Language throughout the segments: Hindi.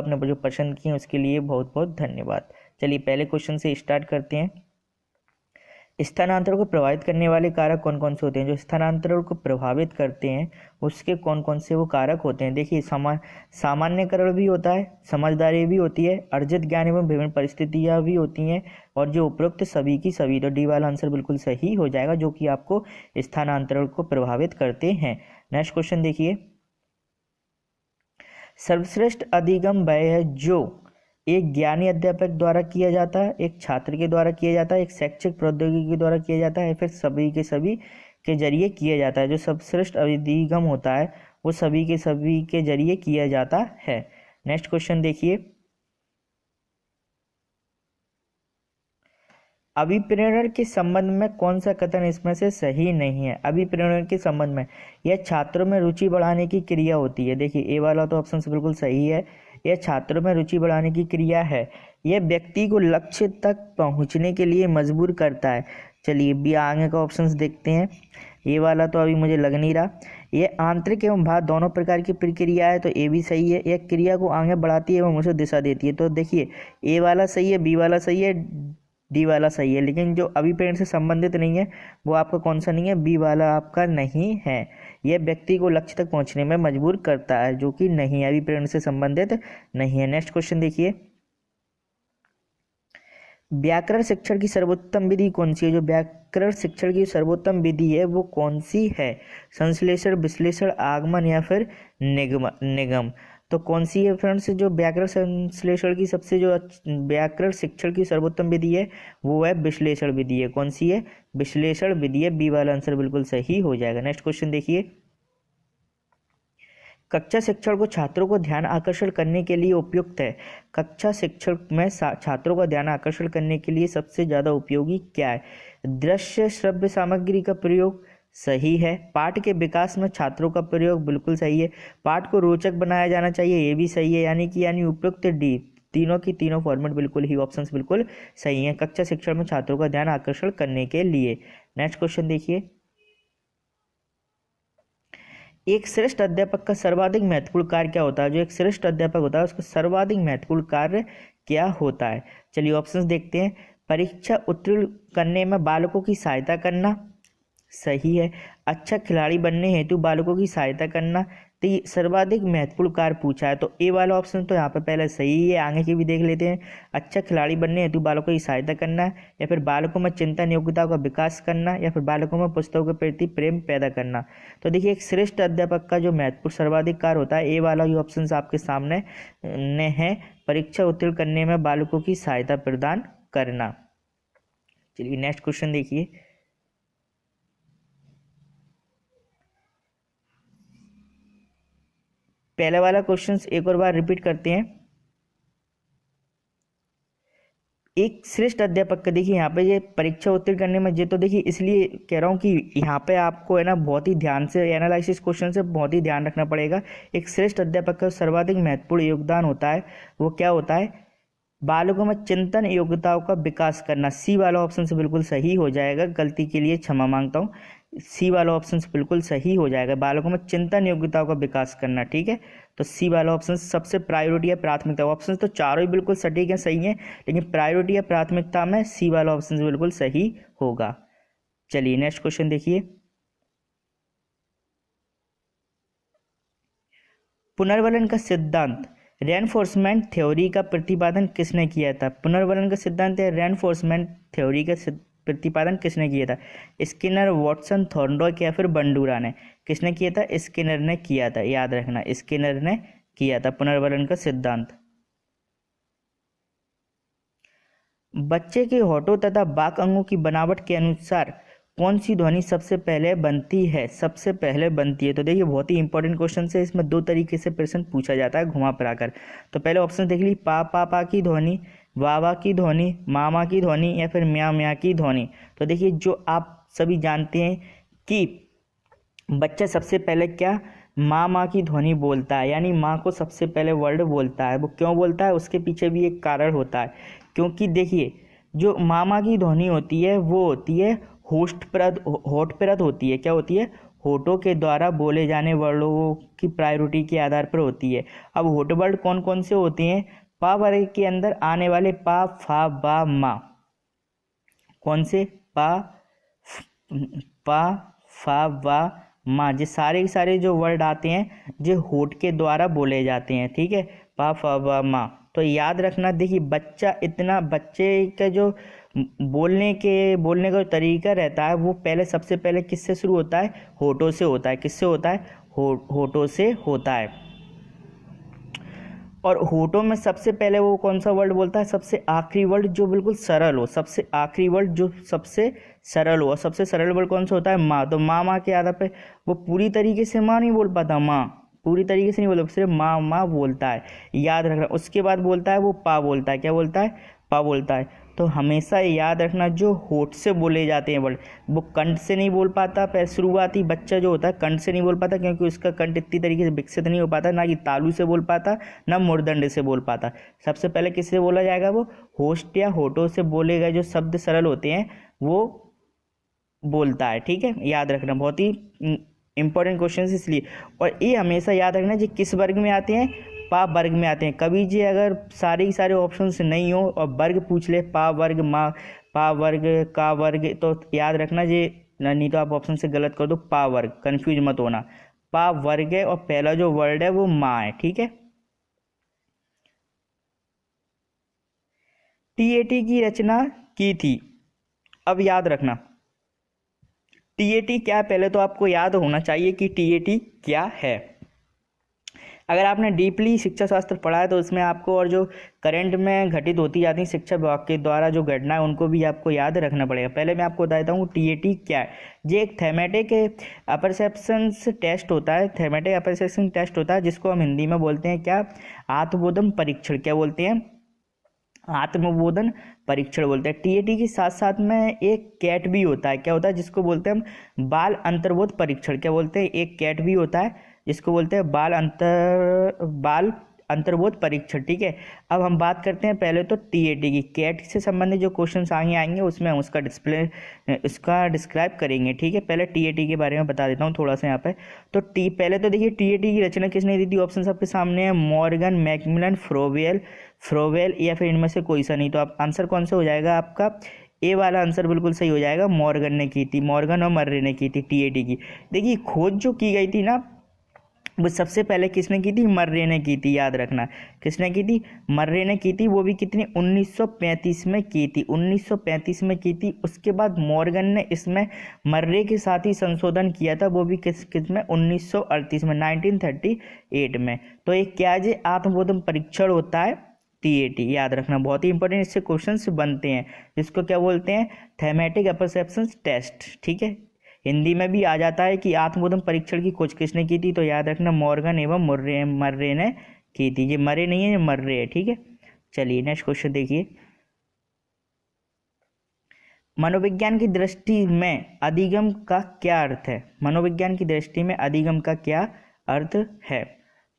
आपने जो पसंद किए उसके लिए बहुत बहुत धन्यवाद। चलिए पहले क्वेश्चन से स्टार्ट करते हैं। स्थानांतरण को प्रभावित करने वाले कारक कौन कौन से होते हैं? जो स्थानांतरण को प्रभावित करते हैं उसके कौन कौन से वो कारक होते हैं? देखिए, सामान्यकरण भी होता है, समझदारी भी होती है, अर्जित ज्ञान एवं विभिन्न परिस्थितियां भी होती हैं, और जो उपरोक्त सभी की सभी। तो डी वाला आंसर बिल्कुल सही हो जाएगा, जो कि आपको स्थानांतरण को प्रभावित करते हैं। नेक्स्ट क्वेश्चन देखिए, सर्वश्रेष्ठ अधिगम वह है जो एक ज्ञानी अध्यापक द्वारा किया जाता है, एक छात्र के द्वारा किया जाता है, एक शैक्षिक प्रौद्योगिकी के द्वारा किया जाता है, फिर सभी के जरिए किया जाता है। जो सर्वश्रेष्ठ अधिगम होता है वो सभी के जरिए किया जाता है। नेक्स्ट क्वेश्चन देखिए, अभिप्रेरण के संबंध में कौन सा कथन इसमें से सही नहीं है? अभिप्रेरण के संबंध में यह छात्रों में रुचि बढ़ाने की क्रिया होती है। देखिए, ए वाला तो ऑप्शन बिल्कुल सही है, यह छात्रों में रुचि बढ़ाने की क्रिया है। यह व्यक्ति को लक्ष्य तक पहुंचने के लिए मजबूर करता है। चलिए बी आगे का ऑप्शन देखते हैं। ये वाला तो अभी मुझे लग नहीं रहा। यह आंतरिक एवं बाह्य दोनों प्रकार की प्रक्रिया है, तो ए भी सही है। यह क्रिया को आगे बढ़ाती है एवं उसे दिशा देती है। तो देखिए, ए वाला सही है, बी वाला सही है, डी वाला सही है, लेकिन जो अभिप्रेरण से संबंधित नहीं है वो आपका कौन सा नहीं है? बी वाला आपका नहीं है। यह व्यक्ति को लक्ष्य तक पहुंचने में मजबूर करता है, जो कि नहीं है, अभिप्रेरण से संबंधित नहीं है। नेक्स्ट क्वेश्चन देखिए, व्याकरण शिक्षण की सर्वोत्तम विधि कौन सी है? जो व्याकरण शिक्षण की सर्वोत्तम विधि है वो कौन सी है? संश्लेषण, विश्लेषण, आगमन या फिर निगम? तो कौन सी है फ्रेंड्स? जो व्याकरण संश्लेषण की सबसे जो व्याकरण शिक्षण की सर्वोत्तम विधि है वो है विश्लेषण विधि है। कौन सी है? विश्लेषण विधि है। बी वाला आंसर बिल्कुल सही हो जाएगा। नेक्स्ट क्वेश्चन देखिए, कक्षा शिक्षण को छात्रों को ध्यान आकर्षण करने के लिए उपयुक्त है। कक्षा शिक्षण में छात्रों का ध्यान आकर्षण करने के लिए सबसे ज्यादा उपयोगी क्या है? दृश्य श्रव्य सामग्री का प्रयोग सही है। पाठ के विकास में छात्रों का प्रयोग बिल्कुल सही है। पाठ को रोचक बनाया जाना चाहिए, ये भी सही है। यानी उपयुक्त डी, तीनों की तीनों फॉर्मेट बिल्कुल ही ऑप्शंस बिल्कुल सही हैं कक्षा शिक्षण में छात्रों का ध्यान आकर्षण करने के लिए। नेक्स्ट क्वेश्चन देखिए, एक श्रेष्ठ अध्यापक का सर्वाधिक महत्वपूर्ण कार्य क्या होता है? जो एक श्रेष्ठ अध्यापक होता है उसका सर्वाधिक महत्वपूर्ण कार्य क्या होता है? चलिए ऑप्शंस देखते हैं। परीक्षा उत्तीर्ण करने में बालकों की सहायता करना, सही है। अच्छा खिलाड़ी बनने हेतु बालकों की सहायता करना, तो ये सर्वाधिक महत्वपूर्ण कार्य पूछा है, तो ए वाला ऑप्शन तो यहाँ पर पहले सही है। आगे की भी देख लेते हैं। अच्छा खिलाड़ी बनने हेतु बालकों की सहायता करना, या फिर बालकों में चिंतन योग्यता का विकास करना, या फिर बालकों में पुस्तकों के प्रति प्रेम पैदा करना। तो देखिए, एक श्रेष्ठ अध्यापक का जो महत्वपूर्ण सर्वाधिक कार्य होता है, ए वाला ये ऑप्शन आपके सामने ने है, परीक्षा उत्तीर्ण करने में बालकों की सहायता प्रदान करना। चलिए नेक्स्ट क्वेश्चन देखिए, पहले वाला क्वेश्चन एक और बार रिपीट करते हैं। एक श्रेष्ठ अध्यापक का देखिए यहाँ पे ये परीक्षा उत्तीर्ण करने में, ये तो देखिए इसलिए कह रहा हूँ कि यहाँ पे आपको है ना बहुत ही ध्यान से एनालिसिस क्वेश्चन से बहुत ही ध्यान रखना पड़ेगा। एक श्रेष्ठ अध्यापक का सर्वाधिक महत्वपूर्ण योगदान होता है, वो क्या होता है? बालकों में चिंतन योग्यताओं का विकास करना। सी वाला ऑप्शन से बिल्कुल सही हो जाएगा, गलती के लिए क्षमा मांगता हूँ। सी वाला ऑप्शन बिल्कुल सही हो जाएगा, बालकों में चिंतन योग्यताओं का विकास करना, ठीक है। तो सी वाला ऑप्शन सबसे प्रायोरिटी है, प्राथमिकता। ऑप्शन तो चारों ही बिल्कुल सटीक है, सही है, लेकिन प्रायोरिटी है प्राथमिकता में सी वाला ऑप्शन बिल्कुल सही होगा। चलिए नेक्स्ट क्वेश्चन देखिए, पुनर्वलन का सिद्धांत रेनफोर्समेंट थ्योरी का प्रतिपादन किसने किया था? पुनर्वलन का सिद्धांत है रेनफोर्समेंट थ्योरी का प्रतिपादन किसने किया था? स्किनर, वॉटसन, थॉर्नडाइक या फिर बंडूरा ने? किसने किया था? स्किनर ने किया था, याद रखना, स्किनर ने किया था पुनर्वलन का सिद्धांत। बच्चे के होठों तथा बाक अंगों की बनावट के अनुसार कौन सी ध्वनि सबसे पहले बनती है? सबसे पहले बनती है। तो देखिए बहुत ही इंपॉर्टेंट क्वेश्चन है, इसमें दो तरीके से प्रश्न पूछा जाता है घुमा फिरा कर। तो पहले ऑप्शन देख ली, पा पा पा की ध्वनि, वावा की ध्वनि, मामा की ध्वनि या फिर म्या म्या की ध्वनि। तो देखिए जो आप सभी जानते हैं कि बच्चा सबसे पहले क्या माँ माँ की ध्वनि बोलता है, यानी माँ को सबसे पहले वर्ड बोलता है। वो क्यों बोलता है, उसके पीछे भी एक कारण होता है, क्योंकि देखिए जो मामा की ध्वनि होती है वो होती है होठप्रद होती है। क्या होती है? होठों के द्वारा बोले जाने वर्णों की प्रायोरिटी के आधार पर होती है। अब होठ वर्ड कौन कौन से होते हैं? पा वर्ग के अंदर आने वाले पा, फा, बा, मा। कौन से? पा, पा, फा, बा, माँ। ये सारे के सारे जो वर्ड आते हैं जो होठ के द्वारा बोले जाते हैं, ठीक है, पा, फा, बा, माँ। तो याद रखना, देखिए बच्चा इतना, बच्चे का जो बोलने का जो तरीका रहता है वो पहले, सबसे पहले किससे शुरू होता है? होठों से होता है। किससे होता है? होठों से होता है। और होठों में सबसे पहले वो कौन सा वर्ड बोलता है? सबसे आखिरी वर्ड जो बिल्कुल सरल हो, सबसे आखिरी वर्ड जो सबसे सरल हो। और सबसे सरल वर्ड कौन सा होता है? माँ। तो माँ के आधार पे वो पूरी तरीके से माँ नहीं बोल पाता, माँ पूरी तरीके से नहीं बोलता, सिर्फ माँ बोलता है, याद रखना। उसके बाद बोलता है वो पा बोलता है। क्या बोलता है? पा बोलता है। तो हमेशा याद रखना, जो होठ से बोले जाते हैं वर्ड वो कंठ से नहीं बोल पाता। पहले शुरुआती बच्चा जो होता है कंठ से नहीं बोल पाता, क्योंकि उसका कंठ इतनी तरीके से विकसित नहीं हो पाता, ना कि तालु से बोल पाता, ना मूर्धन्य से बोल पाता। सबसे पहले किससे बोला जाएगा? वो होस्ट या होठों से बोले गए जो शब्द सरल होते हैं वो बोलता है, ठीक है, याद रखना। बहुत ही इंपॉर्टेंट क्वेश्चन इसलिए। और ये हमेशा याद रखना जी किस वर्ग में आते हैं? पा वर्ग में आते हैं। कभी जी अगर सारे के सारे ऑप्शन नहीं हो और वर्ग पूछ ले, पा वर्ग, माँ, पा वर्ग, का वर्ग, तो याद रखना जी, नहीं तो आप ऑप्शन से गलत कर दो, पा वर्ग, कंफ्यूज मत होना। पा वर्ग है और पहला जो वर्ड है वो माँ है, ठीक है। टीएटी की रचना की थी। अब याद रखना टीएटी क्या है, पहले तो आपको याद होना चाहिए कि टीएटी क्या है। अगर आपने डीपली शिक्षा शास्त्र पढ़ा है तो इसमें आपको, और जो करंट में घटित होती जाती शिक्षा विभाग के द्वारा जो घटना है उनको भी आपको याद रखना पड़ेगा। पहले मैं आपको बताता हूँ टीएटी क्या है। ये एक थैमेटिक अपरसेप्शंस टेस्ट होता है, थैमेटिक अपरसेप्शन टेस्ट होता है, जिसको हम हिंदी में बोलते हैं क्या? आत्मबोधन परीक्षण। क्या बोलते हैं? आत्मबोधन परीक्षण बोलते हैं। टीएटी के साथ साथ में एक कैट भी होता है। क्या होता है? जिसको बोलते हैं हम बाल अंतर्बोध परीक्षण। क्या बोलते हैं? एक कैट भी होता है जिसको बोलते हैं बाल अंतर्बोध परीक्षण, ठीक है। अब हम बात करते हैं पहले तो टीएटी की। कैट से संबंधित जो क्वेश्चन आगे आएंगे उसमें हम उसका डिस्क्राइब करेंगे, ठीक है। पहले टीएटी के बारे में बता देता हूँ थोड़ा सा यहाँ पे। तो पहले तो देखिए टीएटी की रचना किसने दी थी? ऑप्शन आपके सामने है, मॉर्गन, मैकमिलन, फ्रोवेल या फिर इनमें से कोई सा नहीं। तो आप आंसर कौन सा हो जाएगा आपका? ए वाला आंसर बिल्कुल सही हो जाएगा। मॉर्गन ने की थी, मॉर्गन और मर्रे ने की थी टीएटी की। देखिए खोज जो की गई थी ना वो सबसे पहले किसने की थी? मर्रे ने की थी, याद रखना। किसने की थी? मर्रे ने की थी। वो भी कितनी? 1935 में की थी, 1935 में की थी। उसके बाद मॉर्गन ने इसमें मर्रे के साथ ही संशोधन किया था, वो भी किस में? 1938 में, 1938 में। तो ये क्या है? आत्मबोधन परीक्षण होता है टीएटी, याद रखना, बहुत ही इंपॉर्टेंट इससे क्वेश्चंस बनते हैं, जिसको क्या बोलते हैं? थैमेटिक अपरसेप्शन टेस्ट, ठीक है। हिंदी में भी आ जाता है कि आत्मबोधन परीक्षण की खोज किसने की थी? तो याद रखना मॉर्गन एवं मर्रे ने की थी। ये मरे नहीं है, ये मर्रे है, ठीक है। चलिए नेक्स्ट क्वेश्चन देखिए। मनोविज्ञान की दृष्टि में अधिगम का क्या अर्थ है? मनोविज्ञान की दृष्टि में अधिगम का क्या अर्थ है?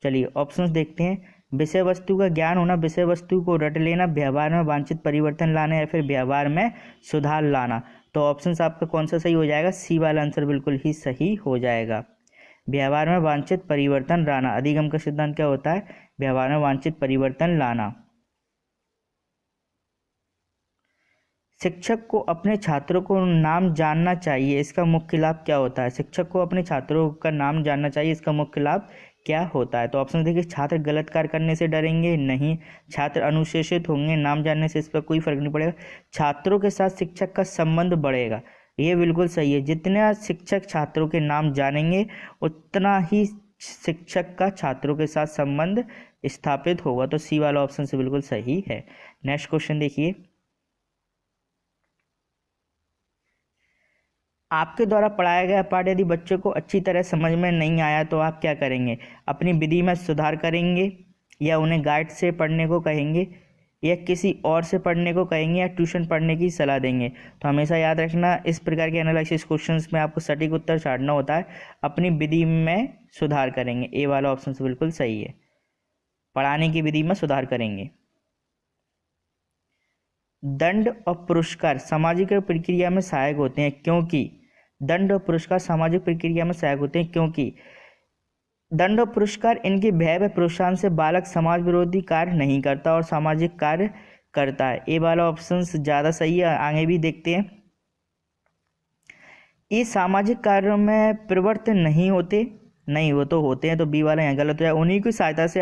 चलिए ऑप्शंस देखते हैं। विषय वस्तु का ज्ञान होना, विषय वस्तु को रट लेना, व्यवहार में वांछित परिवर्तन लाना, या फिर व्यवहार में सुधार लाना। तो ऑप्शंस आपका कौन सा सही हो जाएगा? सी वाला आंसर बिल्कुल ही सही हो जाएगा। व्यवहार में वांछित परिवर्तन लाना, अधिगम का सिद्धांत क्या होता है? व्यवहार में वांछित परिवर्तन लाना। शिक्षक को अपने छात्रों को नाम जानना चाहिए, इसका मुख्य लाभ क्या होता है? शिक्षक को अपने छात्रों का नाम जानना चाहिए, इसका मुख्य लाभ क्या होता है? तो ऑप्शन देखिए, छात्र गलत कार्य करने से डरेंगे, नहीं। छात्र अनुशासित होंगे, नाम जानने से इस पर कोई फर्क नहीं पड़ेगा। छात्रों के साथ शिक्षक का संबंध बढ़ेगा, ये बिल्कुल सही है। जितना शिक्षक छात्रों के नाम जानेंगे उतना ही शिक्षक का छात्रों के साथ संबंध स्थापित होगा। तो सी वाला ऑप्शन से बिल्कुल सही है। नेक्स्ट क्वेश्चन देखिए। आपके द्वारा पढ़ाया गया पाठ यदि बच्चों को अच्छी तरह समझ में नहीं आया तो आप क्या करेंगे? अपनी विधि में सुधार करेंगे, या उन्हें गाइड से पढ़ने को कहेंगे, या किसी और से पढ़ने को कहेंगे, या ट्यूशन पढ़ने की सलाह देंगे? तो हमेशा याद रखना इस प्रकार के एनालिसिस क्वेश्चंस में आपको सटीक उत्तर छाड़ना होता है। अपनी विधि में सुधार करेंगे, ए वाला ऑप्शन से बिल्कुल सही है। पढ़ाने की विधि में सुधार करेंगे। दंड और पुरस्कार सामाजिक प्रक्रिया में सहायक होते हैं, क्योंकि दंड और पुरस्कार सामाजिक प्रक्रिया में सहायक होते हैं, क्योंकि दंड और पुरस्कार इनके भय व प्रोत्साहन से बालक समाज विरोधी कार्य नहीं करता और सामाजिक कार्य करता है। ए वाला ऑप्शन ज़्यादा सही है। आगे भी देखते हैं। ये सामाजिक कार्यों में प्रवृत्त नहीं होते, नहीं वो तो होते हैं, तो बी वाला यहाँ गलत हो जाए। उन्हीं की सहायता से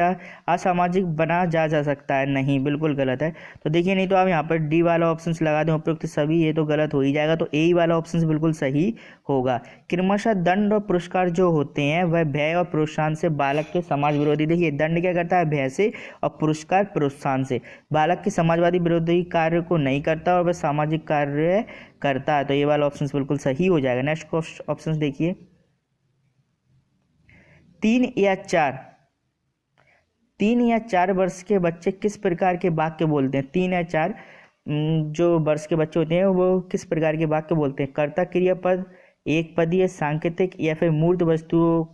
असामाजिक बना जा सकता है, नहीं बिल्कुल गलत है। तो देखिए, नहीं तो आप यहाँ पर डी वाला ऑप्शन लगा दें उपयुक्त सभी, ये तो गलत हो ही जाएगा। तो ए वाला ऑप्शन बिल्कुल सही होगा। क्रमशः दंड और पुरस्कार जो होते हैं वह भय और प्रोत्साहन से बालक के समाज विरोधी, देखिए दंड क्या करता है, भय से, और पुरस्कार प्रोत्साहन से बालक के समाजवादी विरोधी कार्य को नहीं करता और वह सामाजिक कार्य करता है। तो ये वाला ऑप्शन बिल्कुल सही हो जाएगा। नेक्स्ट ऑप्शन देखिए, 3 या 4 वर्ष के बच्चे किस प्रकार के वाक्य बोलते हैं। 3 या 4 जो वर्ष के बच्चे होते हैं वो किस प्रकार के वाक्य बोलते हैं। कर्ता क्रियापद, एक पदीय, सांकेतिक या फिर मूर्त वस्तुओं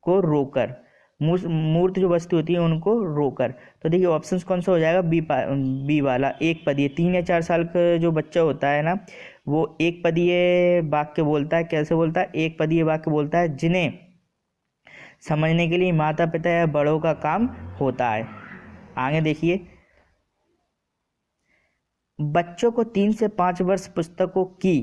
को रोकर, मूर्त जो वस्तु होती है उनको रोकर। तो देखिए ऑप्शन कौन सा हो जाएगा, बी वाला, एक पदीय। 3 या 4 साल का जो बच्चा होता है ना, वो एक पदीय वाक्य बोलता है। कैसे बोलता है, एक पदीय वाक्य बोलता है जिन्हें समझने के लिए माता पिता या बड़ों का काम होता है। आगे देखिए, बच्चों को 3 से 5 वर्ष पुस्तकों की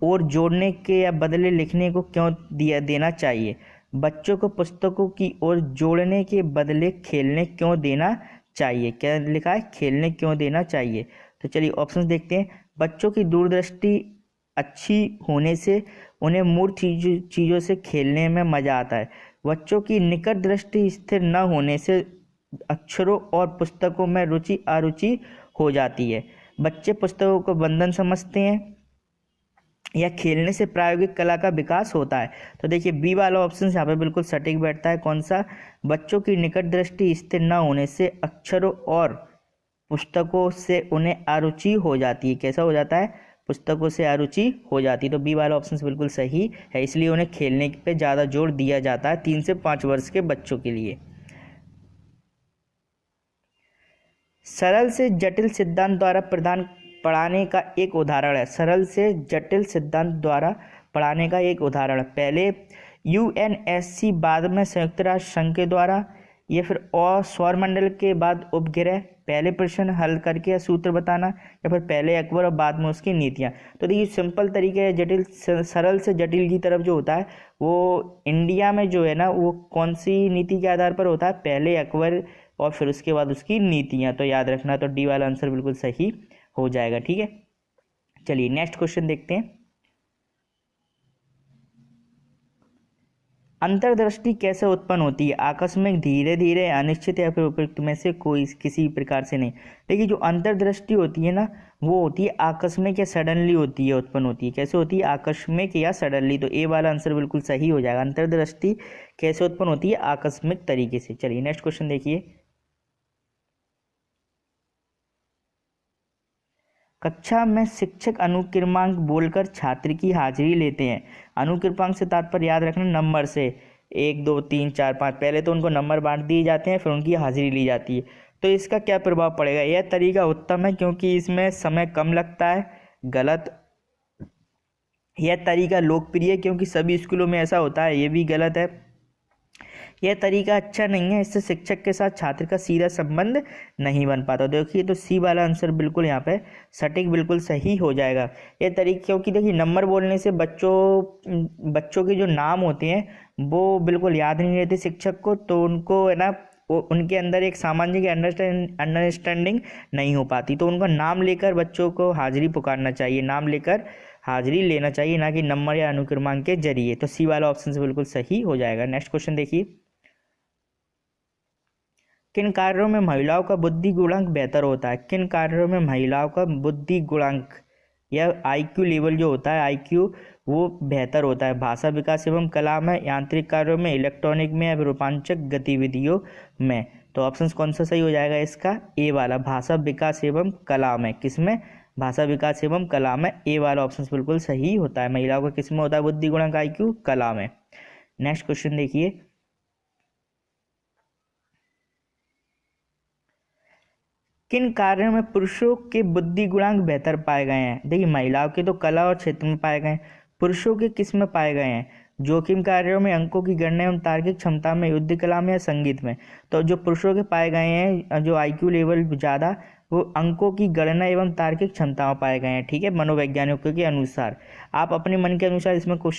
ओर जोड़ने के या बदले लिखने को क्यों देना चाहिए। बच्चों को पुस्तकों की ओर जोड़ने के बदले खेलने क्यों देना चाहिए। क्या लिखा है, खेलने क्यों देना चाहिए। तो चलिए ऑप्शन देखते हैं। बच्चों की दूरदृष्टि अच्छी होने से उन्हें मूर्त चीज़ों से खेलने में मज़ा आता है। बच्चों की निकट दृष्टि स्थिर न होने से अक्षरों और पुस्तकों में रुचि अरुचि हो जाती है। बच्चे पुस्तकों को बंधन समझते हैं या खेलने से प्रायोगिक कला का विकास होता है। तो देखिए बी वाला ऑप्शन यहाँ पे बिल्कुल सटीक बैठता है। कौन सा, बच्चों की निकट दृष्टि स्थिर न होने से अक्षरों और पुस्तकों से उन्हें अरुचि हो जाती है। कैसा हो जाता है, पुस्तकों से अरुचि हो जाती है। तो बी वाला ऑप्शन बिल्कुल सही है, इसलिए उन्हें खेलने पे ज़्यादा जोर दिया जाता है 3 से 5 वर्ष के बच्चों के लिए। सरल से जटिल सिद्धांत द्वारा पढ़ाने का एक उदाहरण है। सरल से जटिल सिद्धांत द्वारा पढ़ाने का एक उदाहरण, पहले यूएनएससी, बाद में संयुक्त राष्ट्र संघ के द्वारा, या फिर और सौरमंडल के बाद उपग्रह, पहले प्रश्न हल करके या सूत्र बताना, या फिर पहले अकबर और बाद में उसकी नीतियाँ। तो देखिए सिंपल तरीके है, जटिल सरल से जटिल की तरफ जो होता है वो इंडिया में जो है ना, वो कौन सी नीति के आधार पर होता है, पहले अकबर और फिर उसके बाद उसकी नीतियाँ। तो याद रखना, तो डी वाला आंसर बिल्कुल सही हो जाएगा। ठीक है, चलिए नेक्स्ट क्वेश्चन देखते हैं। अंतर्दृष्टि कैसे उत्पन्न होती है, आकस्मिक, धीरे धीरे, अनिश्चित, या फिर उपयुक्त में से कोई किसी प्रकार से नहीं। देखिए जो अंतर्दृष्टि होती है ना, वो होती है आकस्मिक या सडनली होती है, उत्पन्न होती है। कैसे होती है, आकस्मिक या सडनली। तो ए वाला आंसर बिल्कुल सही हो जाएगा। अंतर्दृष्टि कैसे उत्पन्न होती है, आकस्मिक तरीके से। चलिए नेक्स्ट क्वेश्चन देखिए। कक्षा में शिक्षक अनुक्रमांक बोलकर छात्र की हाजिरी लेते हैं। अनुक्रमांक से तात्पर्य याद रखना नंबर से, 1 2 3 4 5, पहले तो उनको नंबर बांट दिए जाते हैं, फिर उनकी हाजिरी ली जाती है। तो इसका क्या प्रभाव पड़ेगा, यह तरीका उत्तम है क्योंकि इसमें समय कम लगता है। गलत। यह तरीका लोकप्रिय है क्योंकि सभी स्कूलों में ऐसा होता है, ये भी गलत है। यह तरीका अच्छा नहीं है, इससे शिक्षक के साथ छात्र का सीधा संबंध नहीं बन पाता। देखिए तो सी वाला आंसर बिल्कुल यहाँ पे सटीक बिल्कुल सही हो जाएगा। यह तरीका, क्योंकि देखिए नंबर बोलने से बच्चों के जो नाम होते हैं वो बिल्कुल याद नहीं रहते शिक्षक को, तो उनको है ना उनके अंदर एक सामाजिक अंडरस्टैंडिंग नहीं हो पाती। तो उनका नाम लेकर बच्चों को हाजिरी पुकारना चाहिए, नाम लेकर हाजिरी लेना चाहिए, ना कि नंबर या अनुक्रमांक के जरिए। तो सी वाला ऑप्शन बिल्कुल सही हो जाएगा। नेक्स्ट क्वेश्चन देखिए। किन कार्यों में महिलाओं का बुद्धि गुणांक बेहतर होता है। किन कार्यों में महिलाओं का बुद्धि गुणांक या आईक्यू लेवल जो होता है, आईक्यू, वो बेहतर होता है। भाषा विकास एवं कला में, यांत्रिक कार्यों में, इलेक्ट्रॉनिक में, या रोमांचक गतिविधियों में। तो ऑप्शन कौन सा सही हो जाएगा इसका, ए वाला, भाषा विकास एवं कला में। किसमें, भाषा विकास एवं कला में। ए वाला ऑप्शन बिल्कुल सही होता है। महिलाओं का किसमें होता है बुद्धि गुणांक, आईक्यू, कला में। नेक्स्ट क्वेश्चन देखिए। किन कार्यों में पुरुषों के बुद्धि गुणांक बेहतर पाए गए हैं। देखिए महिलाओं के तो कला और क्षेत्र में पाए गए, पुरुषों के किस में पाए गए हैं? जोखिम कार्यों में, अंकों की गणना एवं तार्किक क्षमता में, युद्ध कला में या संगीत में। तो जो पुरुषों के पाए गए हैं, जो IQ लेवल ज़्यादा, वो अंकों की गणना एवं तार्किक क्षमताओं पाए गए हैं। ठीक है, मनोवैज्ञानिकों के अनुसार। आप अपने मन के अनुसार इसमें क्वेश्चन